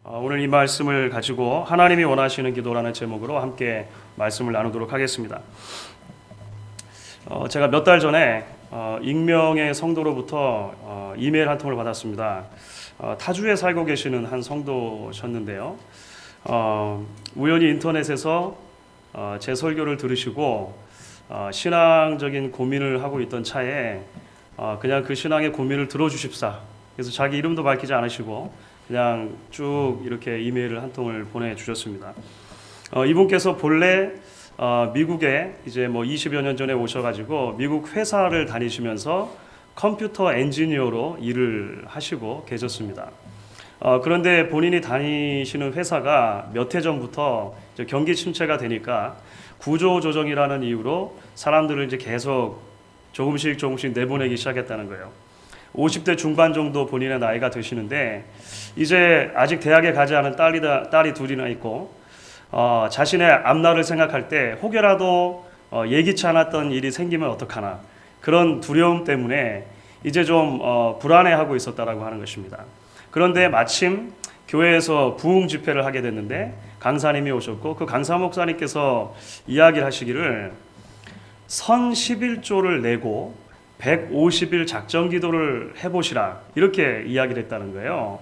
오늘 이 말씀을 가지고 하나님이 원하시는 기도라는 제목으로 함께 말씀을 나누도록 하겠습니다. 제가 몇 달 전에 익명의 성도로부터 이메일 한 통을 받았습니다. 타주에 살고 계시는 한 성도셨는데요. 우연히 인터넷에서 제 설교를 들으시고 신앙적인 고민을 하고 있던 차에 그냥 그 신앙의 고민을 들어주십사. 그래서 자기 이름도 밝히지 않으시고 그냥 쭉 이렇게 이메일을 한 통을 보내주셨습니다. 이분께서 본래 미국에 이제 뭐 20여 년 전에 오셔가지고 미국 회사를 다니시면서 컴퓨터 엔지니어로 일을 하시고 계셨습니다. 그런데 본인이 다니시는 회사가 몇 해 전부터 경기 침체가 되니까 구조조정이라는 이유로 사람들을 이제 계속 조금씩 내보내기 시작했다는 거예요. 50대 중반 정도 본인의 나이가 되시는데 이제 아직 대학에 가지 않은 딸이 둘이나 있고 자신의 앞날을 생각할 때 혹여라도 예기치 않았던 일이 생기면 어떡하나 그런 두려움 때문에 이제 좀 불안해하고 있었다라고 하는 것입니다. 그런데 마침 교회에서 부흥 집회를 하게 됐는데 강사님이 오셨고 그 강사 목사님께서 이야기를 하시기를 선 11조를 내고 150일 작전 기도를 해보시라 이렇게 이야기를 했다는 거예요.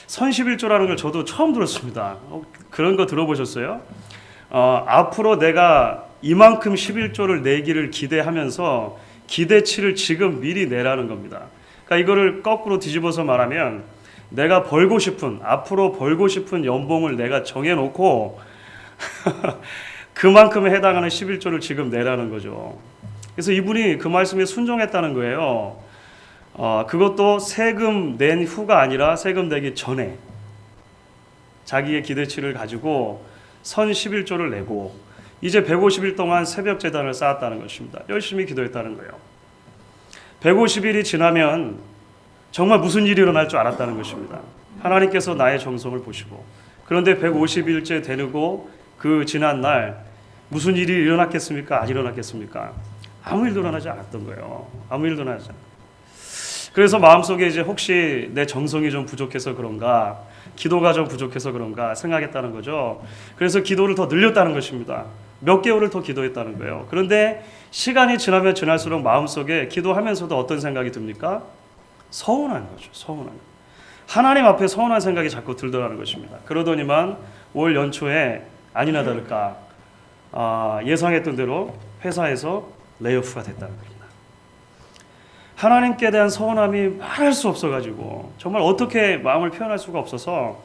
선 11조라는 걸 저도 처음 들었습니다. 그런 거 들어보셨어요? 앞으로 내가 이만큼 11조를 내기를 기대하면서 기대치를 지금 미리 내라는 겁니다. 그러니까 이거를 거꾸로 뒤집어서 말하면 내가 앞으로 벌고 싶은 연봉을 내가 정해놓고 그만큼에 해당하는 11조를 지금 내라는 거죠. 그래서 이분이 그 말씀에 순종했다는 거예요. 그것도 세금 낸 후가 아니라 세금 내기 전에 자기의 기대치를 가지고 선 11조를 내고 이제 150일 동안 새벽 제단을 쌓았다는 것입니다. 열심히 기도했다는 거예요. 150일이 지나면 정말 무슨 일이 일어날 줄 알았다는 것입니다. 하나님께서 나의 정성을 보시고 그런데 150일째 되고 그 지난 날 무슨 일이 일어났겠습니까? 안 일어났겠습니까? 아무 일도 일어나지 않았던 거예요. 아무 일도 일어나지 않았어요. 그래서 마음속에 이제 혹시 내 정성이 좀 부족해서 그런가, 기도가 좀 부족해서 그런가 생각했다는 거죠. 그래서 기도를 더 늘렸다는 것입니다. 몇 개월을 더 기도했다는 거예요. 그런데 시간이 지나면 지날수록 마음속에 기도하면서도 어떤 생각이 듭니까? 서운한 거죠. 서운한. 하나님 앞에 서운한 생각이 자꾸 들더라는 것입니다. 그러더니만 올 연초에 아니나 다를까 예상했던 대로 회사에서 레이오프가 됐다는 겁니다. 하나님께 대한 서운함이 말할 수 없어가지고 정말 어떻게 마음을 표현할 수가 없어서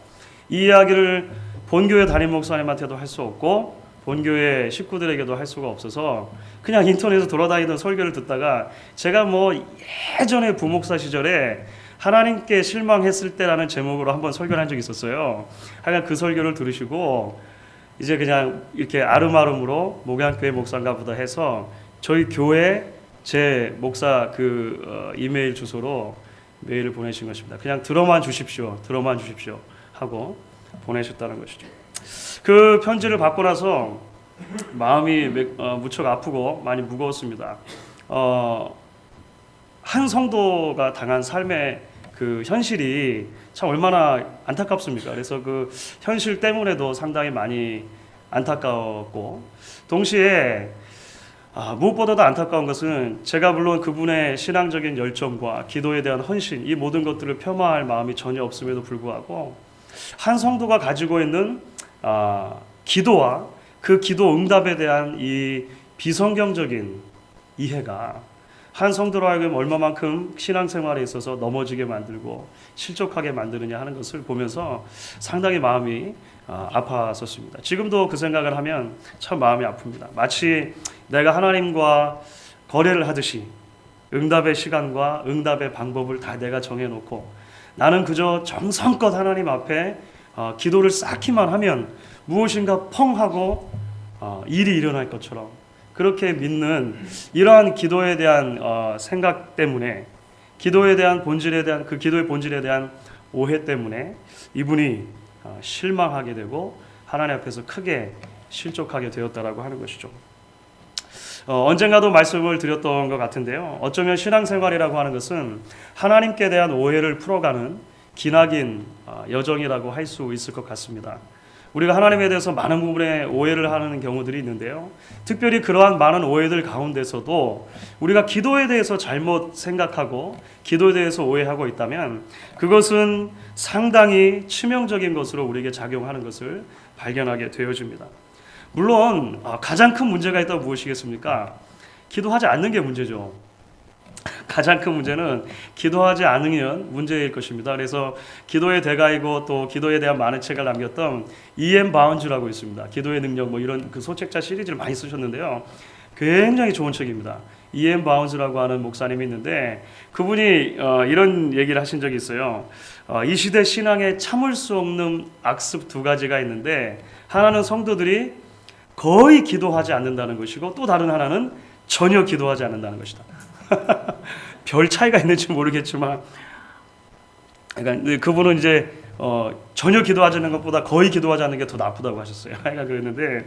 이 이야기를 본교회 담임 목사님한테도 할 수 없고 본교회 식구들에게도 할 수가 없어서 그냥 인터넷에서 돌아다니던 설교를 듣다가 제가 뭐 예전에 부목사 시절에 하나님께 실망했을 때라는 제목으로 한번 설교를 한 적이 있었어요. 하여간 그 설교를 들으시고 이제 그냥 이렇게 아름아름으로 목양교회 목사인가 보다 해서 저희 교회 제 목사 이메일 주소로 메일을 보내신 것입니다. 그냥 들어만 주십시오 하고 보내셨다는 것이죠. 그 편지를 받고 나서 마음이 무척 아프고 많이 무거웠습니다. 한 성도가 당한 삶의 그 현실이 참 얼마나 안타깝습니까? 그래서 그 현실 때문에도 상당히 많이 안타까웠고 동시에 무엇보다도 안타까운 것은 제가 물론 그분의 신앙적인 열정과 기도에 대한 헌신 이 모든 것들을 폄하할 마음이 전혀 없음에도 불구하고 한 성도가 가지고 있는 기도와 그 기도 응답에 대한 이 비성경적인 이해가 한 성도로 하여금 얼마만큼 신앙생활에 있어서 넘어지게 만들고 실족하게 만드느냐 하는 것을 보면서 상당히 마음이 아팠었습니다. 지금도 그 생각을 하면 참 마음이 아픕니다. 마치 내가 하나님과 거래를 하듯이 응답의 시간과 응답의 방법을 다 내가 정해놓고 나는 그저 정성껏 하나님 앞에 기도를 쌓기만 하면 무엇인가 펑 하고 일이 일어날 것처럼 그렇게 믿는 이러한 기도에 대한 생각 때문에 기도에 대한 본질에 대한 그 기도의 본질에 대한 오해 때문에 이분이 실망하게 되고 하나님 앞에서 크게 실족하게 되었다라고 하는 것이죠. 언젠가도 말씀을 드렸던 것 같은데요. 어쩌면 신앙생활이라고 하는 것은 하나님께 대한 오해를 풀어가는 기나긴 여정이라고 할 수 있을 것 같습니다. 우리가 하나님에 대해서 많은 부분에 오해를 하는 경우들이 있는데요. 특별히 그러한 많은 오해들 가운데서도 우리가 기도에 대해서 잘못 생각하고 기도에 대해서 오해하고 있다면 그것은 상당히 치명적인 것으로 우리에게 작용하는 것을 발견하게 되어집니다. 물론 가장 큰 문제가 있다면 무엇이겠습니까? 기도하지 않는 게 문제죠. 가장 큰 문제는 기도하지 않으면 문제일 것입니다. 그래서 기도의 대가이고 또 기도에 대한 많은 책을 남겼던 E.M. 바운즈라고 있습니다. 기도의 능력 뭐 이런 그 소책자 시리즈를 많이 쓰셨는데요. 굉장히 좋은 책입니다. E.M. 바운즈라고 하는 목사님이 있는데 그분이 이런 얘기를 하신 적이 있어요. 이 시대 신앙에 참을 수 없는 악습 두 가지가 있는데 하나는 성도들이 거의 기도하지 않는다는 것이고 또 다른 하나는 전혀 기도하지 않는다는 것이다. 별 차이가 있는지 모르겠지만 그러니까 그분은 이제 전혀 기도하지 않는 것보다 거의 기도하지 않는 게 더 나쁘다고 하셨어요. 그러니까 그랬는데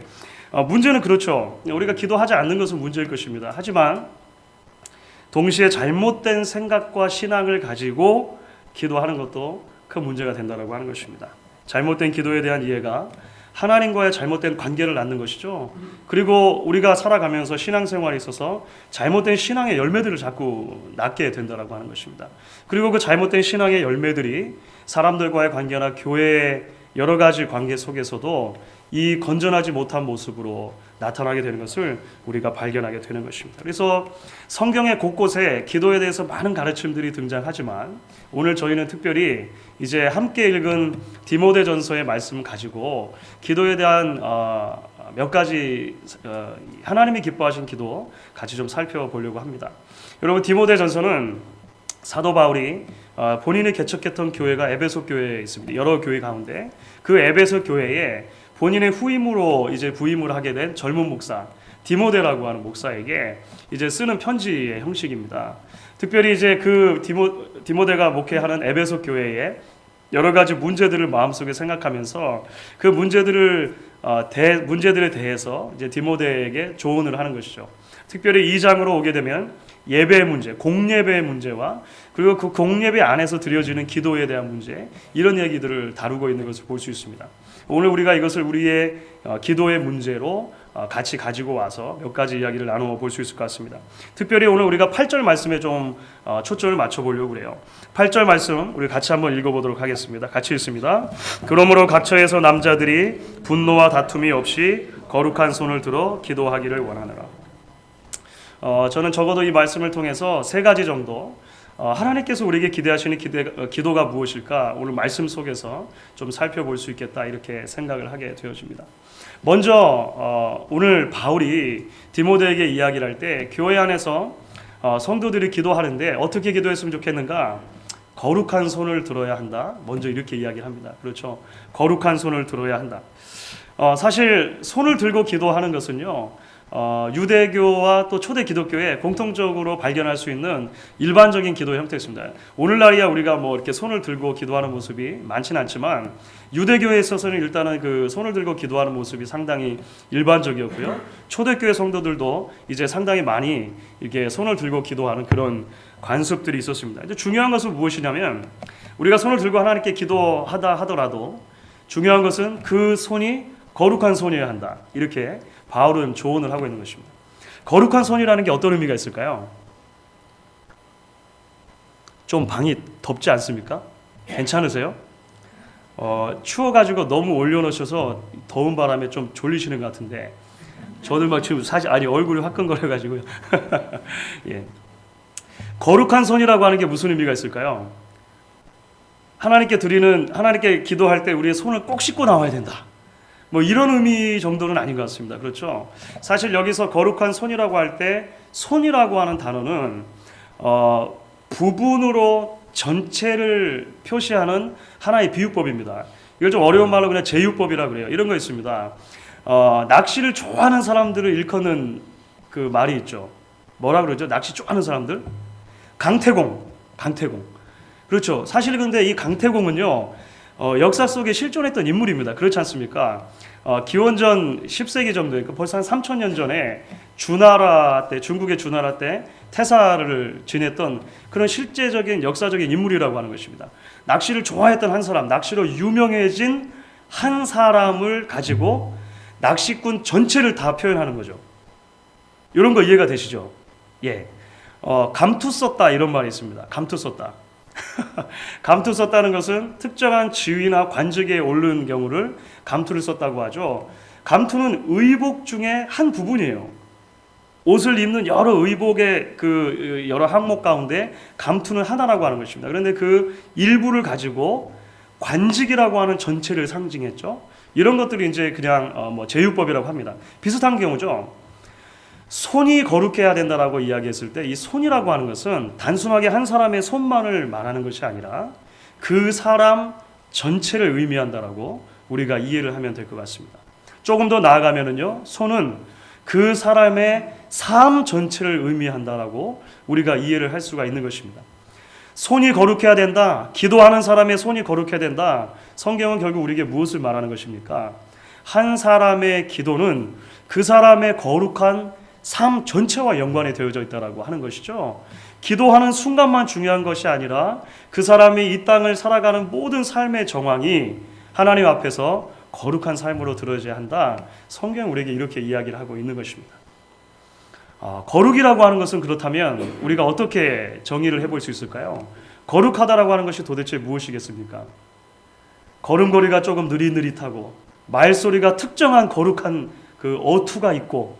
문제는 그렇죠. 우리가 기도하지 않는 것은 문제일 것입니다. 하지만 동시에 잘못된 생각과 신앙을 가지고 기도하는 것도 큰 문제가 된다고 하는 것입니다. 잘못된 기도에 대한 이해가 하나님과의 잘못된 관계를 낳는 것이죠. 그리고 우리가 살아가면서 신앙생활에 있어서 잘못된 신앙의 열매들을 자꾸 낳게 된다고 하는 것입니다. 그리고 그 잘못된 신앙의 열매들이 사람들과의 관계나 교회의 여러 가지 관계 속에서도 이 건전하지 못한 모습으로 나타나게 되는 것을 우리가 발견하게 되는 것입니다. 그래서 성경의 곳곳에 기도에 대해서 많은 가르침들이 등장하지만 오늘 저희는 특별히 이제 함께 읽은 디모데전서의 말씀을 가지고 기도에 대한 몇 가지 하나님이 기뻐하신 기도 같이 좀 살펴보려고 합니다. 여러분, 디모데전서는 사도 바울이 본인이 개척했던 교회가 에베소 교회에 있습니다. 여러 교회 가운데 그 에베소 교회에 본인의 후임으로 이제 부임을 하게 된 젊은 목사 디모데라고 하는 목사에게 이제 쓰는 편지의 형식입니다. 특별히 이제 그 디모데가 목회하는 에베소 교회에 여러 가지 문제들을 마음속에 생각하면서 그 문제들에 대해서 이제 디모데에게 조언을 하는 것이죠. 특별히 2장으로 오게 되면 예배의 문제, 공예배의 문제와 그리고 그 공예배 안에서 드려지는 기도에 대한 문제, 이런 얘기들을 다루고 있는 것을 볼 수 있습니다. 오늘 우리가 이것을 우리의 기도의 문제로 같이 가지고 와서 몇 가지 이야기를 나누어 볼 수 있을 것 같습니다. 특별히 오늘 우리가 8절 말씀에 좀 초점을 맞춰보려고 그래요. 8절 말씀 우리 같이 한번 읽어보도록 하겠습니다. 같이 읽습니다. 그러므로 각처에서 남자들이 분노와 다툼이 없이 거룩한 손을 들어 기도하기를 원하노라. 저는 적어도 이 말씀을 통해서 세 가지 정도 하나님께서 우리에게 기대하시는 기도가 무엇일까 오늘 말씀 속에서 좀 살펴볼 수 있겠다 이렇게 생각을 하게 되어집니다. 먼저 오늘 바울이 디모데에게 이야기를 할 때 교회 안에서 성도들이 기도하는데 어떻게 기도했으면 좋겠는가? 거룩한 손을 들어야 한다. 먼저 이렇게 이야기를 합니다. 그렇죠? 거룩한 손을 들어야 한다. 사실 손을 들고 기도하는 것은요, 유대교와 또 초대 기독교에 공통적으로 발견할 수 있는 일반적인 기도 형태였습니다. 오늘날이야 우리가 뭐 이렇게 손을 들고 기도하는 모습이 많지는 않지만 유대교에 있어서는 일단은 그 손을 들고 기도하는 모습이 상당히 일반적이었고요. 초대교회 성도들도 이제 상당히 많이 이렇게 손을 들고 기도하는 그런 관습들이 있었습니다. 이제 중요한 것은 무엇이냐면 우리가 손을 들고 하나님께 기도하다 하더라도 중요한 것은 그 손이 거룩한 손이어야 한다. 이렇게 바울은 조언을 하고 있는 것입니다. 거룩한 손이라는 게 어떤 의미가 있을까요? 좀 방이 덥지 않습니까? 괜찮으세요? 추워가지고 너무 올려놓으셔서 더운 바람에 좀 졸리시는 것 같은데 저는 막 지금 얼굴이 화끈거려가지고요. 예. 거룩한 손이라고 하는 게 무슨 의미가 있을까요? 하나님께 기도할 때 우리의 손을 꼭 씻고 나와야 된다. 뭐 이런 의미 정도는 아닌 것 같습니다. 그렇죠? 사실 여기서 거룩한 손이라고 할 때 손이라고 하는 단어는 부분으로 전체를 표시하는 하나의 비유법입니다. 이걸 좀 어려운 말로 그냥 제유법이라고 그래요. 이런 거 있습니다. 낚시를 좋아하는 사람들을 일컫는 그 말이 있죠. 뭐라 그러죠? 낚시 좋아하는 사람들? 강태공. 그렇죠. 사실 근데 이 강태공은요, 역사 속에 실존했던 인물입니다. 그렇지 않습니까? 기원전 10세기 정도, 벌써 한 3000년 전에 중국의 주나라 때 태사를 지냈던 그런 실제적인 역사적인 인물이라고 하는 것입니다. 낚시를 좋아했던 한 사람, 낚시로 유명해진 한 사람을 가지고 낚시꾼 전체를 다 표현하는 거죠. 이런 거 이해가 되시죠? 예. 감투 썼다 이런 말이 있습니다. 감투 썼다. 감투 썼다는 것은 특정한 지위나 관직에 오른 경우를 감투를 썼다고 하죠. 감투는 의복 중에 한 부분이에요. 옷을 입는 여러 의복의 그 여러 항목 가운데 감투는 하나라고 하는 것입니다. 그런데 그 일부를 가지고 관직이라고 하는 전체를 상징했죠. 이런 것들이 이제 그냥 제휴법이라고 합니다. 비슷한 경우죠. 손이 거룩해야 된다라고 이야기했을 때 이 손이라고 하는 것은 단순하게 한 사람의 손만을 말하는 것이 아니라 그 사람 전체를 의미한다라고 우리가 이해를 하면 될 것 같습니다. 조금 더 나아가면은요, 손은 그 사람의 삶 전체를 의미한다라고 우리가 이해를 할 수가 있는 것입니다. 손이 거룩해야 된다, 기도하는 사람의 손이 거룩해야 된다. 성경은 결국 우리에게 무엇을 말하는 것입니까? 한 사람의 기도는 그 사람의 거룩한 삶 전체와 연관이 되어져 있다라고 하는 것이죠. 기도하는 순간만 중요한 것이 아니라 그 사람이 이 땅을 살아가는 모든 삶의 정황이 하나님 앞에서 거룩한 삶으로 들어져야 한다. 성경은 우리에게 이렇게 이야기를 하고 있는 것입니다. 거룩이라고 하는 것은 그렇다면 우리가 어떻게 정의를 해볼 수 있을까요? 거룩하다라고 하는 것이 도대체 무엇이겠습니까? 걸음걸이가 조금 느릿느릿하고 말소리가 특정한 거룩한 그 어투가 있고,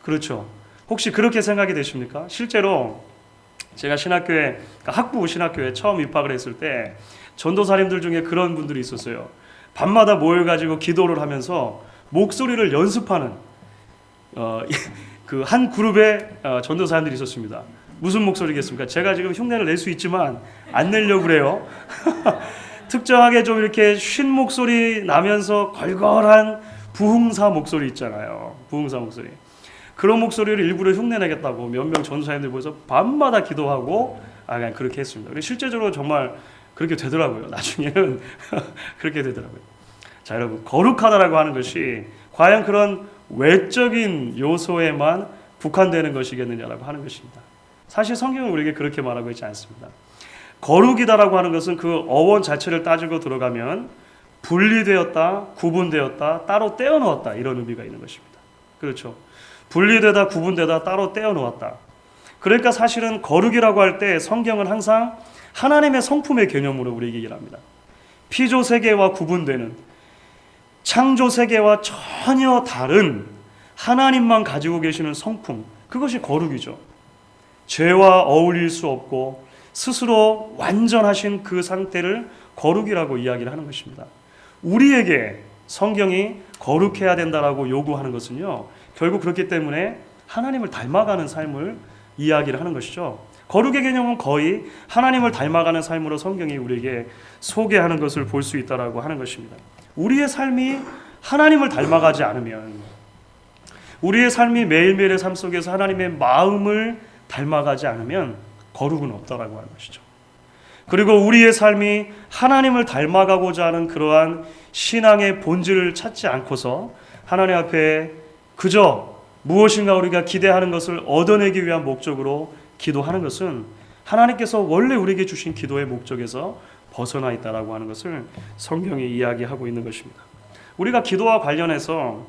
그렇죠. 혹시 그렇게 생각이 되십니까? 실제로 제가 신학교에, 학부 신학교에 처음 입학을 했을 때 전도사님들 중에 그런 분들이 있었어요. 밤마다 모여가지고 기도를 하면서 목소리를 연습하는 그 한 그룹의 전도사님들이 있었습니다. 무슨 목소리겠습니까? 제가 지금 흉내를 낼 수 있지만 안 내려고 그래요. 특정하게 좀 이렇게 쉰 목소리 나면서 걸걸한 부흥사 목소리 있잖아요. 부흥사 목소리. 그런 목소리를 일부러 흉내내겠다고 몇 명 전도사님들 모여서 밤마다 기도하고 그냥 그렇게 했습니다. 실제적으로 정말 그렇게 되더라고요. 나중에는 그렇게 되더라고요. 자, 여러분, 거룩하다라고 하는 것이 과연 그런 외적인 요소에만 국한되는 것이겠느냐라고 하는 것입니다. 사실 성경은 우리에게 그렇게 말하고 있지 않습니다. 거룩이다라고 하는 것은 그 어원 자체를 따지고 들어가면 분리되었다, 구분되었다, 따로 떼어놓았다, 이런 의미가 있는 것입니다. 그렇죠. 분리되다, 구분되다, 따로 떼어놓았다. 그러니까 사실은 거룩이라고 할 때 성경은 항상 하나님의 성품의 개념으로 우리에게 얘기를 합니다. 피조 세계와 구분되는, 창조 세계와 전혀 다른 하나님만 가지고 계시는 성품, 그것이 거룩이죠. 죄와 어울릴 수 없고 스스로 완전하신 그 상태를 거룩이라고 이야기를 하는 것입니다. 우리에게 성경이 거룩해야 된다라고 요구하는 것은요, 결국 그렇기 때문에 하나님을 닮아가는 삶을 이야기를 하는 것이죠. 거룩의 개념은 거의 하나님을 닮아가는 삶으로 성경이 우리에게 소개하는 것을 볼 수 있다라고 하는 것입니다. 우리의 삶이 하나님을 닮아가지 않으면, 우리의 삶이 매일매일의 삶 속에서 하나님의 마음을 닮아가지 않으면 거룩은 없다라고 하는 것이죠. 그리고 우리의 삶이 하나님을 닮아가고자 하는 그러한 신앙의 본질을 찾지 않고서 하나님 앞에 그저 무엇인가 우리가 기대하는 것을 얻어내기 위한 목적으로 기도하는 것은 하나님께서 원래 우리에게 주신 기도의 목적에서 벗어나 있다라고 하는 것을 성경이 이야기하고 있는 것입니다. 우리가 기도와 관련해서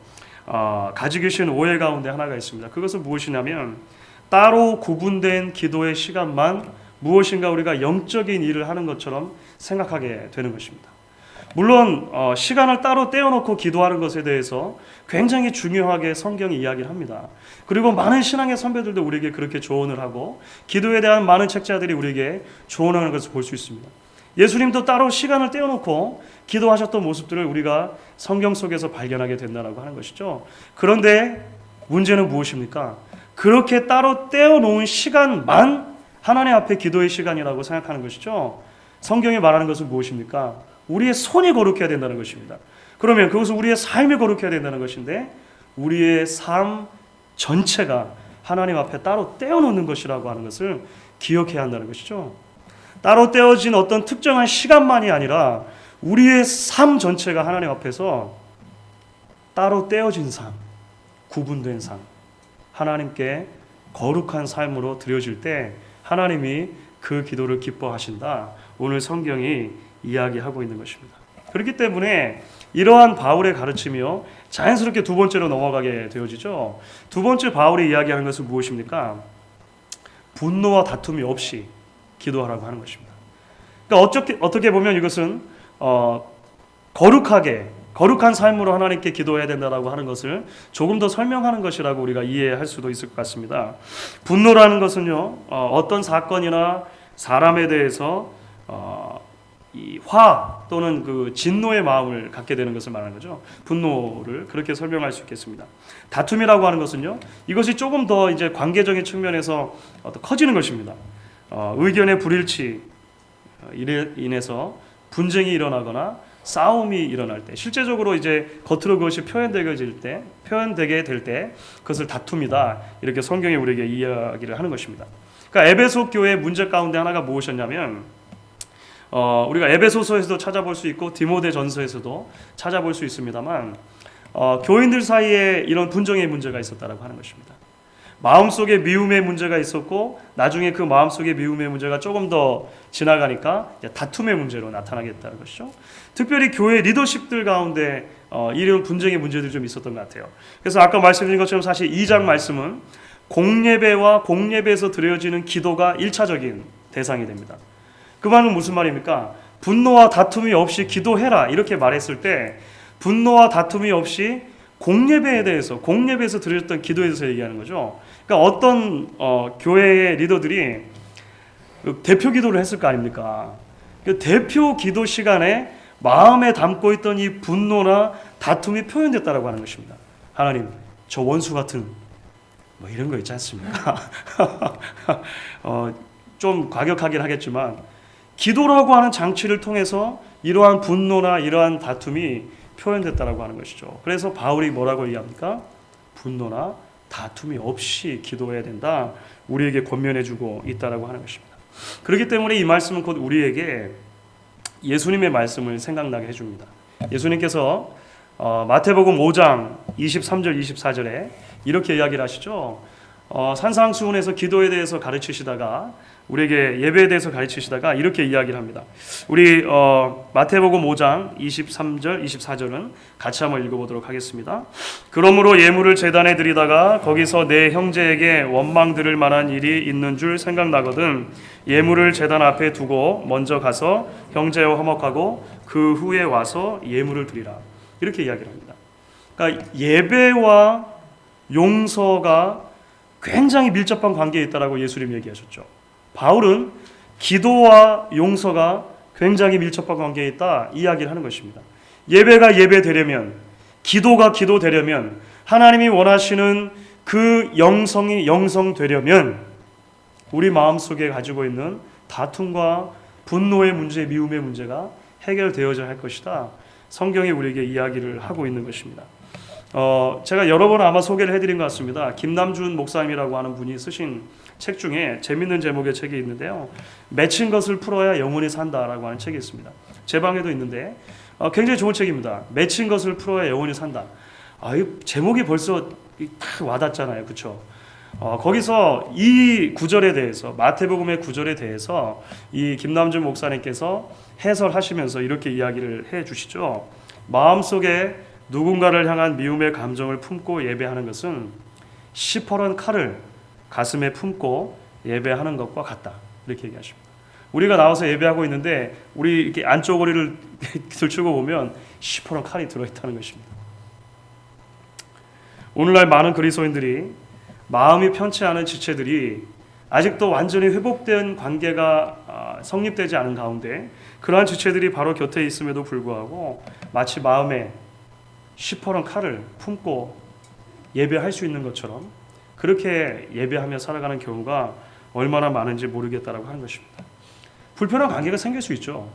가지고 계신 오해 가운데 하나가 있습니다. 그것은 무엇이냐면 따로 구분된 기도의 시간만 무엇인가 우리가 영적인 일을 하는 것처럼 생각하게 되는 것입니다. 물론 시간을 따로 떼어놓고 기도하는 것에 대해서 굉장히 중요하게 성경이 이야기를 합니다. 그리고 많은 신앙의 선배들도 우리에게 그렇게 조언을 하고 기도에 대한 많은 책자들이 우리에게 조언하는 것을 볼 수 있습니다. 예수님도 따로 시간을 떼어놓고 기도하셨던 모습들을 우리가 성경 속에서 발견하게 된다고 하는 것이죠. 그런데 문제는 무엇입니까? 그렇게 따로 떼어놓은 시간만 하나님 앞에 기도의 시간이라고 생각하는 것이죠. 성경이 말하는 것은 무엇입니까? 우리의 손이 거룩해야 된다는 것입니다. 그러면 그것은 우리의 삶이 거룩해야 된다는 것인데 우리의 삶 전체가 하나님 앞에 따로 떼어놓는 것이라고 하는 것을 기억해야 한다는 것이죠. 따로 떼어진 어떤 특정한 시간만이 아니라 우리의 삶 전체가 하나님 앞에서 따로 떼어진 삶, 구분된 삶, 하나님께 거룩한 삶으로 드려질 때 하나님이 그 기도를 기뻐하신다. 오늘 성경이 이야기하고 있는 것입니다. 그렇기 때문에 이러한 바울의 가르침이요 자연스럽게 두 번째로 넘어가게 되어지죠. 두 번째 바울이 이야기하는 것은 무엇입니까? 분노와 다툼이 없이 기도하라고 하는 것입니다. 그러니까 어떻게 보면 이것은 거룩한 삶으로 하나님께 기도해야 된다라고 하는 것을 조금 더 설명하는 것이라고 우리가 이해할 수도 있을 것 같습니다. 분노라는 것은요, 어떤 사건이나 사람에 대해서 이 화 또는 그 진노의 마음을 갖게 되는 것을 말하는 거죠. 분노를 그렇게 설명할 수 있겠습니다. 다툼이라고 하는 것은요, 이것이 조금 더 이제 관계적인 측면에서 커지는 것입니다. 의견의 불일치 인해서 분쟁이 일어나거나 싸움이 일어날 때, 실제적으로 이제 겉으로 그것이 표현되게 될 때 그것을 다툼이다, 이렇게 성경이 우리에게 이야기를 하는 것입니다. 그러니까 에베소 교회의 문제 가운데 하나가 무엇이었냐면, 우리가 에베소서에서도 찾아볼 수 있고 디모데전서에서도 찾아볼 수 있습니다만, 교인들 사이에 이런 분쟁의 문제가 있었다라고 하는 것입니다. 마음속에 미움의 문제가 있었고, 나중에 그 마음속에 미움의 문제가 조금 더 지나가니까 다툼의 문제로 나타나겠다는 것이죠. 특별히 교회 리더십들 가운데 이런 분쟁의 문제들이 좀 있었던 것 같아요. 그래서 아까 말씀드린 것처럼 사실 2장 말씀은 공예배와 공예배에서 드려지는 기도가 1차적인 대상이 됩니다. 그 말은 무슨 말입니까? 분노와 다툼이 없이 기도해라, 이렇게 말했을 때 분노와 다툼이 없이 공예배에서 드렸던 기도에 대해서 얘기하는 거죠. 그러니까 어떤 교회의 리더들이 대표 기도를 했을 거 아닙니까? 그 대표 기도 시간에 마음에 담고 있던 이 분노나 다툼이 표현됐다라고 하는 것입니다. 하나님, 저 원수 같은 뭐 이런 거 있지 않습니까? 좀 과격하긴 하겠지만 기도라고 하는 장치를 통해서 이러한 분노나 이러한 다툼이 표현됐다라고 하는 것이죠. 그래서 바울이 뭐라고 얘기합니까? 분노나 다툼이 없이 기도해야 된다, 우리에게 권면해주고 있다라고 하는 것입니다. 그렇기 때문에 이 말씀은 곧 우리에게 예수님의 말씀을 생각나게 해줍니다. 예수님께서 마태복음 5장 23절 24절에 이렇게 이야기를 하시죠. 산상수훈에서 기도에 대해서 가르치시다가, 우리에게 예배에 대해서 가르치시다가 이렇게 이야기를 합니다. 우리 마태복음 5장 23절 24절은 같이 한번 읽어보도록 하겠습니다. 그러므로 예물을 제단에 드리다가 거기서 내 형제에게 원망 들을 만한 일이 있는 줄 생각나거든 예물을 제단 앞에 두고 먼저 가서 형제와 화목하고 그 후에 와서 예물을 드리라, 이렇게 이야기를 합니다. 그러니까 예배와 용서가 굉장히 밀접한 관계에 있다라고 예수님이 얘기하셨죠. 바울은 기도와 용서가 굉장히 밀접한 관계에 있다 이야기를 하는 것입니다. 예배가 예배되려면, 기도가 기도되려면, 하나님이 원하시는 그 영성이 영성되려면 우리 마음속에 가지고 있는 다툼과 분노의 문제, 미움의 문제가 해결되어져야 할 것이다, 성경이 우리에게 이야기를 하고 있는 것입니다. 제가 여러 번 아마 소개를 해드린 것 같습니다. 김남준 목사님이라고 하는 분이 쓰신 책 중에 재밌는 제목의 책이 있는데요, 맺힌 것을 풀어야 영원히 산다라고 하는 책이 있습니다. 제 방에도 있는데 굉장히 좋은 책입니다. 맺힌 것을 풀어야 영원히 산다. 이 제목이 벌써 딱 와닿잖아요, 그렇죠? 거기서 이 구절에 대해서, 마태복음의 구절에 대해서 이 김남준 목사님께서 해설하시면서 이렇게 이야기를 해주시죠. 마음속에 누군가를 향한 미움의 감정을 품고 예배하는 것은 시퍼런 칼을 가슴에 품고 예배하는 것과 같다, 이렇게 얘기하십니다. 우리가 나와서 예배하고 있는데 우리 이렇게 안쪽으리를 들추고 보면 시퍼런 칼이 들어있다는 것입니다. 오늘날 많은 그리스도인들이 마음이 편치 않은 지체들이 아직도 완전히 회복된 관계가 성립되지 않은 가운데, 그러한 지체들이 바로 곁에 있음에도 불구하고 마치 마음에 시퍼런 칼을 품고 예배할 수 있는 것처럼 그렇게 예배하며 살아가는 경우가 얼마나 많은지 모르겠다라고 하는 것입니다. 불편한 관계가 생길 수 있죠.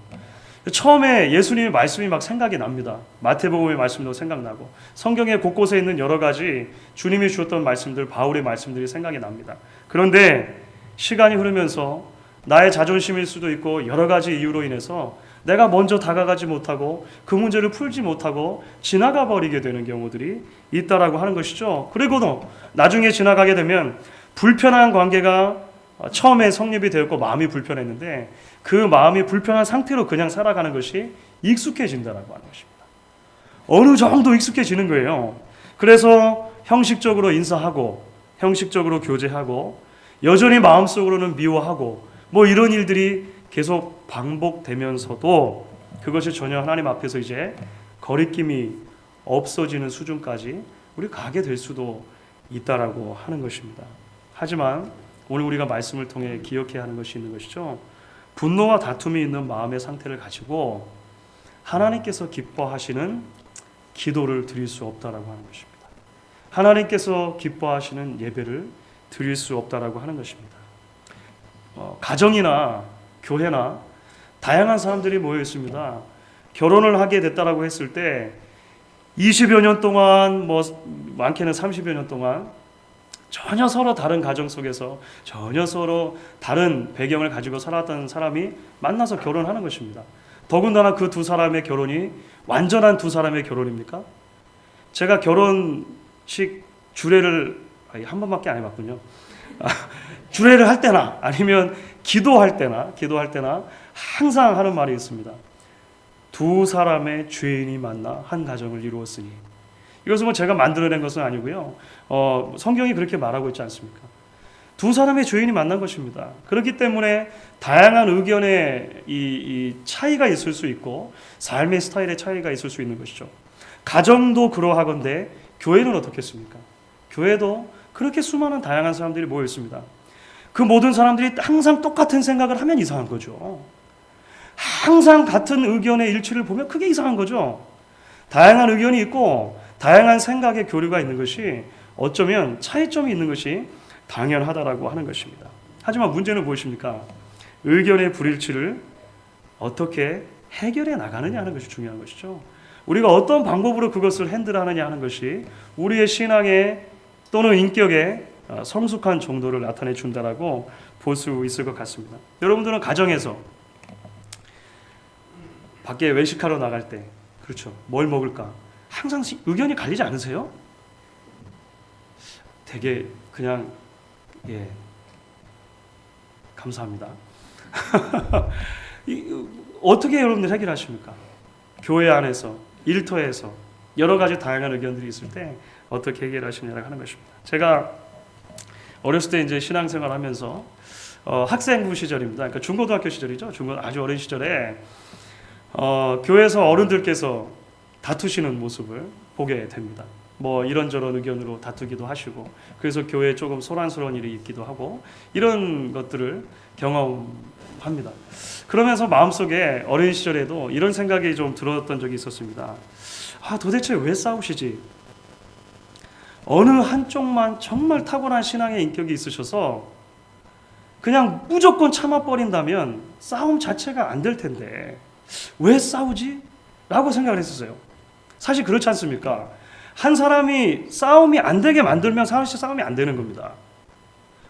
처음에 예수님의 말씀이 막 생각이 납니다. 마태복음의 말씀도 생각나고 성경의 곳곳에 있는 여러 가지 주님이 주었던 말씀들, 바울의 말씀들이 생각이 납니다. 그런데 시간이 흐르면서 나의 자존심일 수도 있고 여러 가지 이유로 인해서 내가 먼저 다가가지 못하고 그 문제를 풀지 못하고 지나가 버리게 되는 경우들이 있다라고 하는 것이죠. 그리고도 나중에 지나가게 되면 불편한 관계가 처음에 성립이 되었고 마음이 불편했는데 그 마음이 불편한 상태로 그냥 살아가는 것이 익숙해진다라고 하는 것입니다. 어느 정도 익숙해지는 거예요. 그래서 형식적으로 인사하고 형식적으로 교제하고 여전히 마음속으로는 미워하고 뭐 이런 일들이 계속 반복되면서도 그것이 전혀 하나님 앞에서 이제 거리낌이 없어지는 수준까지 우리 가게 될 수도 있다라고 하는 것입니다. 하지만 오늘 우리가 말씀을 통해 기억해야 하는 것이 있는 것이죠. 분노와 다툼이 있는 마음의 상태를 가지고 하나님께서 기뻐하시는 기도를 드릴 수 없다라고 하는 것입니다. 하나님께서 기뻐하시는 예배를 드릴 수 없다라고 하는 것입니다. 가정이나 교회나 다양한 사람들이 모여 있습니다. 결혼을 하게 됐다라고 했을 때 20여 년 동안 뭐 많게는 30여 년 동안 전혀 서로 다른 가정 속에서 전혀 서로 다른 배경을 가지고 살았던 사람이 만나서 결혼하는 것입니다. 더군다나 그 두 사람의 결혼이 완전한 두 사람의 결혼입니까? 제가 결혼식 주례를 한 번밖에 안 해봤군요. 주례를 할 때나 아니면 기도할 때나 항상 하는 말이 있습니다. 두 사람의 죄인이 만나 한 가정을 이루었으니. 이것은 뭐 제가 만들어낸 것은 아니고요. 성경이 그렇게 말하고 있지 않습니까? 두 사람의 죄인이 만난 것입니다. 그렇기 때문에 다양한 의견의 이 차이가 있을 수 있고 삶의 스타일의 차이가 있을 수 있는 것이죠. 가정도 그러하건대 교회는 어떻겠습니까? 교회도 그렇게 수많은 다양한 사람들이 모여 있습니다. 그 모든 사람들이 항상 똑같은 생각을 하면 이상한 거죠. 항상 같은 의견의 일치를 보면 그게 이상한 거죠. 다양한 의견이 있고 다양한 생각의 교류가 있는 것이 어쩌면 차이점이 있는 것이 당연하다라고 하는 것입니다. 하지만 문제는 무엇입니까? 의견의 불일치를 어떻게 해결해 나가느냐 하는 것이 중요한 것이죠. 우리가 어떤 방법으로 그것을 핸들하느냐 하는 것이 우리의 신앙의 또는 인격의 성숙한 정도를 나타내 준다라고 볼 수 있을 것 같습니다. 여러분들은 가정에서 밖에 외식하러 나갈 때 그렇죠. 뭘 먹을까? 항상 의견이 갈리지 않으세요? 되게 그냥 감사합니다. 어떻게 여러분들 해결하십니까? 교회 안에서 일터에서 여러 가지 다양한 의견들이 있을 때 어떻게 해결하시느냐고 하는 것입니다. 제가 어렸을 때 이제 신앙생활하면서 학생부 시절입니다. 그러니까 중고등학교 시절이죠. 아주 어린 시절에 교회에서 어른들께서 다투시는 모습을 보게 됩니다. 뭐 이런저런 의견으로 다투기도 하시고 그래서 교회에 조금 소란스러운 일이 있기도 하고 이런 것들을 경험합니다. 그러면서 마음속에 어린 시절에도 이런 생각이 좀 들었던 적이 있었습니다. 도대체 왜 싸우시지? 어느 한쪽만 정말 탁월한 신앙의 인격이 있으셔서 그냥 무조건 참아버린다면 싸움 자체가 안 될 텐데 왜 싸우지? 라고 생각을 했었어요. 사실 그렇지 않습니까? 한 사람이 싸움이 안 되게 만들면 사실 싸움이 안 되는 겁니다.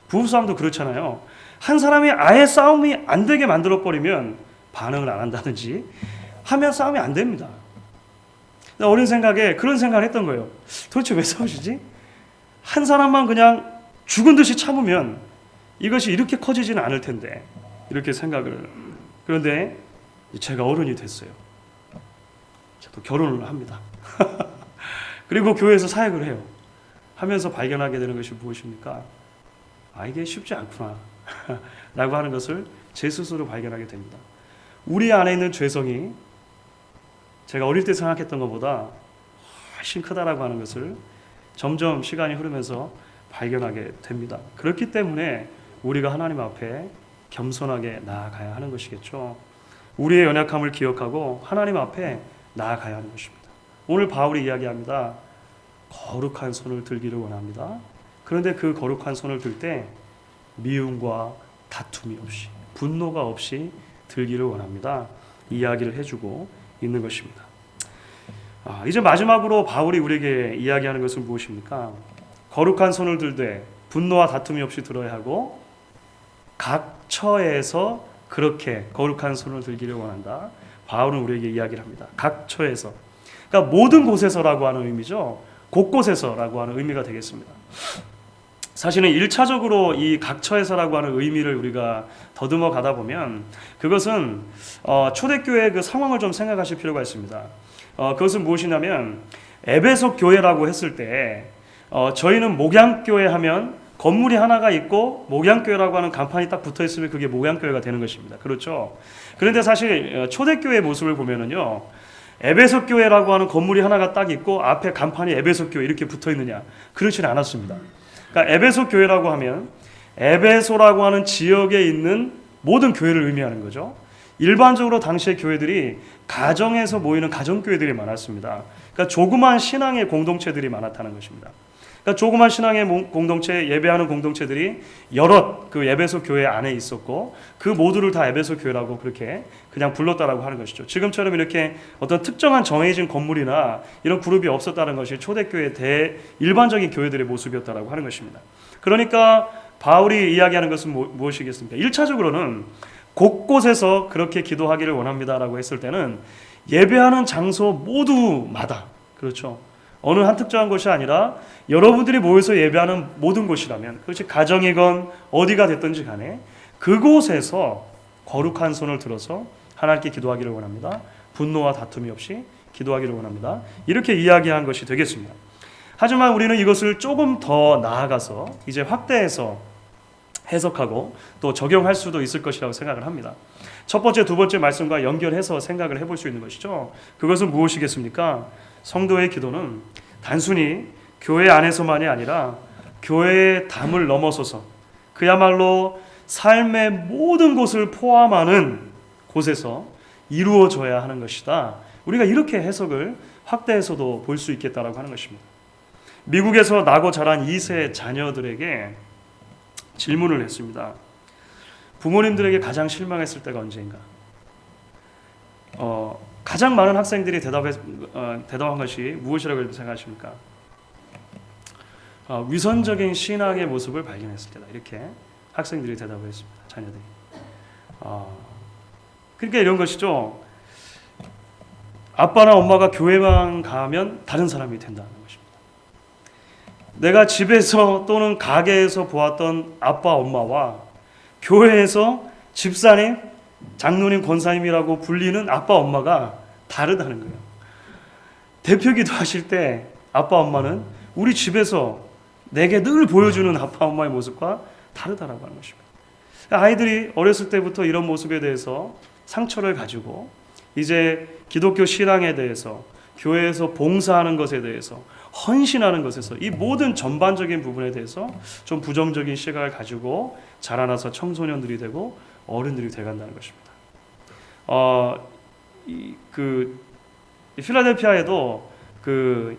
부부싸움도 그렇잖아요. 한 사람이 아예 싸움이 안 되게 만들어버리면 반응을 안 한다든지 하면 싸움이 안 됩니다. 어린 생각에 그런 생각을 했던 거예요. 도대체 왜 싸우시지? 한 사람만 그냥 죽은 듯이 참으면 이것이 이렇게 커지지는 않을 텐데 이렇게 생각을. 그런데 제가 어른이 됐어요. 저도 결혼을 합니다. 그리고 교회에서 사역을 해요. 하면서 발견하게 되는 것이 무엇입니까? 이게 쉽지 않구나 라고 하는 것을 제 스스로 발견하게 됩니다. 우리 안에 있는 죄성이 제가 어릴 때 생각했던 것보다 훨씬 크다라고 하는 것을 점점 시간이 흐르면서 발견하게 됩니다. 그렇기 때문에 우리가 하나님 앞에 겸손하게 나아가야 하는 것이겠죠. 우리의 연약함을 기억하고 하나님 앞에 나아가야 하는 것입니다. 오늘 바울이 이야기합니다. 거룩한 손을 들기를 원합니다. 그런데 그 거룩한 손을 들 때 미움과 다툼이 없이 분노가 없이 들기를 원합니다. 이야기를 해주고 있는 것입니다. 이제 마지막으로 바울이 우리에게 이야기하는 것은 무엇입니까? 거룩한 손을 들되 분노와 다툼이 없이 들어야 하고 각 처에서 그렇게 거룩한 손을 들기를 원한다. 바울은 우리에게 이야기를 합니다. 각 처에서. 그러니까 모든 곳에서라고 하는 의미죠. 곳곳에서라고 하는 의미가 되겠습니다. 사실은 1차적으로 이 각처에서라고 하는 의미를 우리가 더듬어 가다 보면 그것은 초대교회의 그 상황을 좀 생각하실 필요가 있습니다. 그것은 무엇이냐면 에베소 교회라고 했을 때 저희는 목양교회 하면 건물이 하나가 있고 목양교회라고 하는 간판이 딱 붙어 있으면 그게 목양교회가 되는 것입니다. 그렇죠? 그런데 사실 초대교회의 모습을 보면은요, 에베소 교회라고 하는 건물이 하나가 딱 있고 앞에 간판이 에베소 교회 이렇게 붙어 있느냐? 그렇지는 않았습니다. 그러니까 에베소 교회라고 하면 에베소라고 하는 지역에 있는 모든 교회를 의미하는 거죠. 일반적으로 당시의 교회들이 가정에서 모이는 가정교회들이 많았습니다. 그러니까 조그만 신앙의 공동체들이 많았다는 것입니다. 그러니까 조그만 신앙의 공동체, 예배하는 공동체들이 여럿 그 에베소 교회 안에 있었고 그 모두를 다 에베소 교회라고 그렇게 그냥 불렀다라고 하는 것이죠. 지금처럼 이렇게 어떤 특정한 정해진 건물이나 이런 그룹이 없었다는 것이 초대교회 일반적인 교회들의 모습이었다라고 하는 것입니다. 그러니까 바울이 이야기하는 것은 무엇이겠습니까? 1차적으로는 곳곳에서 그렇게 기도하기를 원합니다라고 했을 때는 예배하는 장소 모두마다, 그렇죠, 어느 한 특정한 곳이 아니라 여러분들이 모여서 예배하는 모든 곳이라면, 그것이 가정이건 어디가 됐든지 간에 그곳에서 거룩한 손을 들어서 하나님께 기도하기를 원합니다. 분노와 다툼이 없이 기도하기를 원합니다. 이렇게 이야기한 것이 되겠습니다. 하지만 우리는 이것을 조금 더 나아가서 이제 확대해서 해석하고 또 적용할 수도 있을 것이라고 생각을 합니다. 첫 번째, 두 번째 말씀과 연결해서 생각을 해볼 수 있는 것이죠. 그것은 무엇이겠습니까? 성도의 기도는 단순히 교회 안에서만이 아니라 교회의 담을 넘어서서 그야말로 삶의 모든 곳을 포함하는 곳에서 이루어져야 하는 것이다. 우리가 이렇게 해석을 확대해서도 볼 수 있겠다라고 하는 것입니다. 미국에서 나고 자란 2세 자녀들에게 질문을 했습니다. 부모님들에게 가장 실망했을 때가 언제인가? 가장 많은 학생들이 대답한 것이 무엇이라고 생각하십니까? 위선적인 신앙의 모습을 발견했을 때다. 이렇게 학생들이 대답을 했습니다. 자녀들이. 그러니까 이런 것이죠. 아빠나 엄마가 교회만 가면 다른 사람이 된다는 것입니다. 내가 집에서 또는 가게에서 보았던 아빠, 엄마와 교회에서 집사님, 장로님, 권사님이라고 불리는 아빠, 엄마가 다르다는 거예요. 대표기도 하실 때 아빠, 엄마는 우리 집에서 내게 늘 보여주는 아빠, 엄마의 모습과 다르다라고 하는 것입니다. 아이들이 어렸을 때부터 이런 모습에 대해서 상처를 가지고 이제 기독교 신앙에 대해서, 교회에서 봉사하는 것에 대해서, 헌신하는 것에서 이 모든 전반적인 부분에 대해서 좀 부정적인 시각을 가지고 자라나서 청소년들이 되고 어른들이 돼간다는 것입니다. 필라델피아에도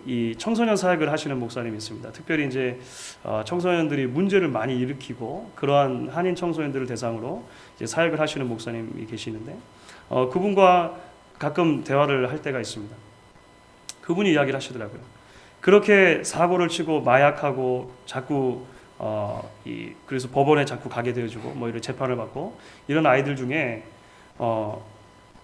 이 청소년 사역을 하시는 목사님이 있습니다. 특별히 이제 청소년들이 문제를 많이 일으키고 그러한 한인 청소년들을 대상으로 이제 사역을 하시는 목사님이 계시는데 그분과 가끔 대화를 할 때가 있습니다. 그분이 이야기를 하시더라고요. 그렇게 사고를 치고 마약하고 자꾸 그래서 법원에 자꾸 가게 되어주고 뭐 이런 재판을 받고 이런 아이들 중에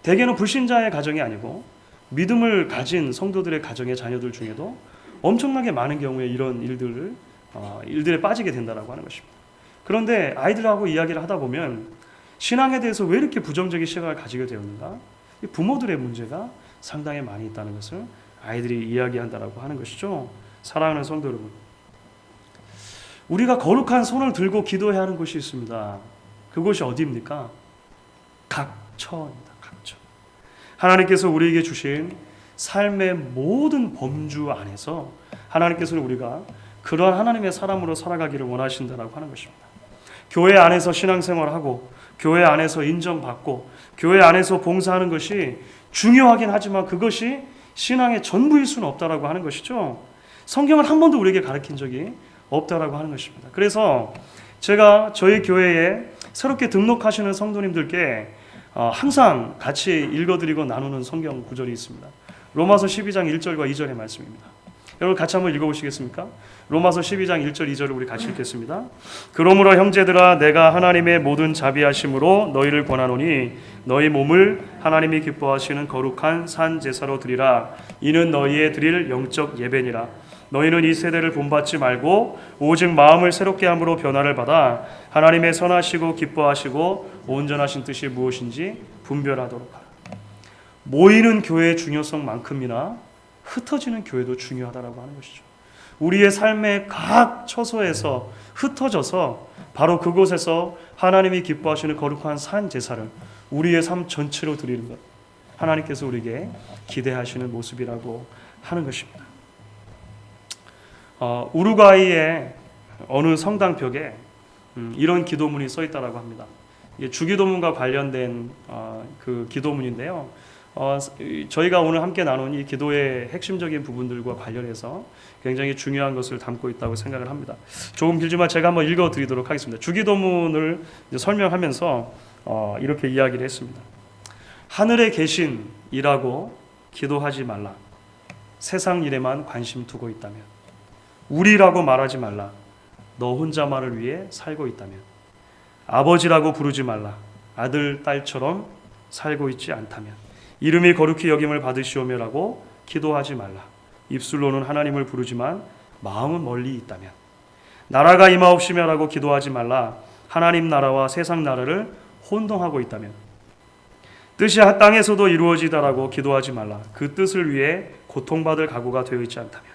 대개는 불신자의 가정이 아니고 믿음을 가진 성도들의 가정의 자녀들 중에도 엄청나게 많은 경우에 이런 일들에 빠지게 된다라고 하는 것입니다. 그런데 아이들하고 이야기를 하다 보면 신앙에 대해서 왜 이렇게 부정적인 시각을 가지게 되었는가? 부모들의 문제가 상당히 많이 있다는 것을 아이들이 이야기한다라고 하는 것이죠. 사랑하는 성도 여러분, 우리가 거룩한 손을 들고 기도해야 하는 곳이 있습니다. 그곳이 어디입니까? 각처입니다. 각처. 하나님께서 우리에게 주신 삶의 모든 범주 안에서 하나님께서는 우리가 그러한 하나님의 사람으로 살아가기를 원하신다라고 하는 것입니다. 교회 안에서 신앙생활하고 교회 안에서 인정받고 교회 안에서 봉사하는 것이 중요하긴 하지만 그것이 신앙의 전부일 수는 없다라고 하는 것이죠. 성경은 한 번도 우리에게 가르친 적이 없다라고 하는 것입니다. 그래서 제가 저희 교회에 새롭게 등록하시는 성도님들께 항상 같이 읽어드리고 나누는 성경 구절이 있습니다. 로마서 12장 1절과 2절의 말씀입니다. 여러분 같이 한번 읽어보시겠습니까? 로마서 12장 1절 2절을 우리 같이 읽겠습니다. 그러므로 형제들아 내가 하나님의 모든 자비하심으로 너희를 권하노니 너희 몸을 하나님이 기뻐하시는 거룩한 산 제사로 드리라. 이는 너희의 드릴 영적 예배니라. 너희는 이 세대를 본받지 말고 오직 마음을 새롭게 함으로 변화를 받아 하나님의 선하시고 기뻐하시고 온전하신 뜻이 무엇인지 분별하도록 하라. 모이는 교회의 중요성만큼이나 흩어지는 교회도 중요하다라고 하는 것이죠. 우리의 삶의 각 처소에서 흩어져서 바로 그곳에서 하나님이 기뻐하시는 거룩한 산 제사를 우리의 삶 전체로 드리는 것, 하나님께서 우리에게 기대하시는 모습이라고 하는 것입니다. 우루과이의 어느 성당 벽에 이런 기도문이 써 있다라고 합니다. 이게 주기도문과 관련된 그 기도문인데요. 저희가 오늘 함께 나눈 이 기도의 핵심적인 부분들과 관련해서 굉장히 중요한 것을 담고 있다고 생각을 합니다. 조금 길지만 제가 한번 읽어드리도록 하겠습니다. 주기도문을 설명하면서 이렇게 이야기를 했습니다. 하늘에 계신 이라고 기도하지 말라. 세상 일에만 관심 두고 있다면. 우리라고 말하지 말라. 너 혼자만을 위해 살고 있다면. 아버지라고 부르지 말라. 아들, 딸처럼 살고 있지 않다면. 이름이 거룩히 여김을 받으시오며라고 기도하지 말라. 입술로는 하나님을 부르지만 마음은 멀리 있다면. 나라가 임하옵시며라고 기도하지 말라. 하나님 나라와 세상 나라를 혼동하고 있다면. 뜻이 땅에서도 이루어지다라고 기도하지 말라. 그 뜻을 위해 고통받을 각오가 되어 있지 않다면.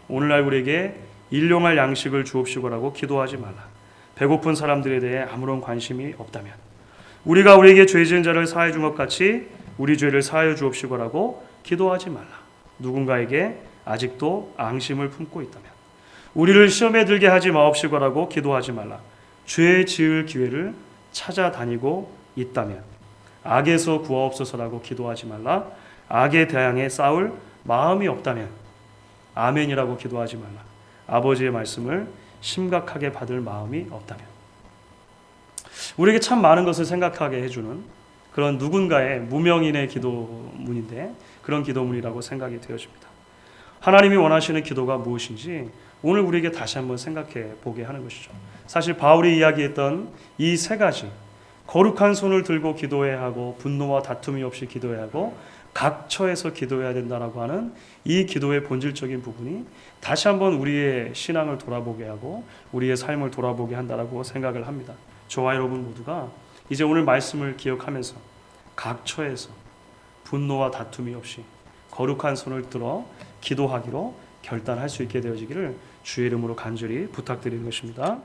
오늘날 우리에게 일용할 양식을 주옵시고라고 기도하지 말라. 배고픈 사람들에 대해 아무런 관심이 없다면. 우리가 우리에게 죄 지은 자를 사해 준 것 같이 우리 죄를 사하여 주옵시고라고 기도하지 말라. 누군가에게 아직도 앙심을 품고 있다면. 우리를 시험에 들게 하지 마옵시고라고 기도하지 말라. 죄 지을 기회를 찾아다니고 있다면. 악에서 구하옵소서라고 기도하지 말라. 악에 대항해 싸울 마음이 없다면. 아멘이라고 기도하지 말라. 아버지의 말씀을 심각하게 받을 마음이 없다면. 우리에게 참 많은 것을 생각하게 해주는 그런 누군가의 무명인의 기도문인데 그런 기도문이라고 생각이 되어집니다. 하나님이 원하시는 기도가 무엇인지 오늘 우리에게 다시 한번 생각해 보게 하는 것이죠. 사실 바울이 이야기했던 이 세 가지, 거룩한 손을 들고 기도해야 하고 분노와 다툼이 없이 기도해야 하고 각처에서 기도해야 된다라고 하는 이 기도의 본질적인 부분이 다시 한번 우리의 신앙을 돌아보게 하고 우리의 삶을 돌아보게 한다라고 생각을 합니다. 저와 여러분 모두가 이제 오늘 말씀을 기억하면서 각처에서 분노와 다툼이 없이 거룩한 손을 들어 기도하기로 결단할 수 있게 되어지기를 주의 이름으로 간절히 부탁드리는 것입니다.